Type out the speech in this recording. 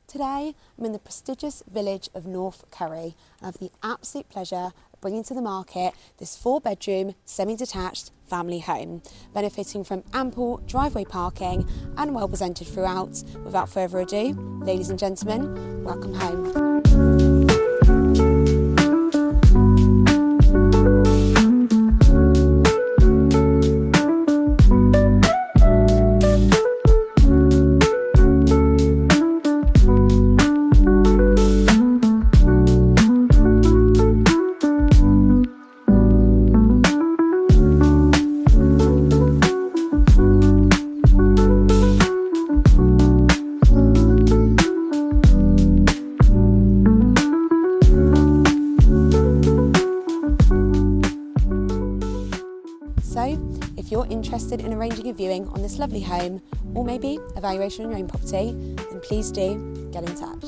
Today, I'm in the prestigious village of North Curry and I have the absolute pleasure of bringing to the market this 4-bedroom, semi-detached family home, benefiting from ample driveway parking and well presented throughout. Without further ado, ladies and gentlemen, welcome home. So, if you're interested in arranging a viewing on this lovely home, or maybe a valuation on your own property, then please do get in touch.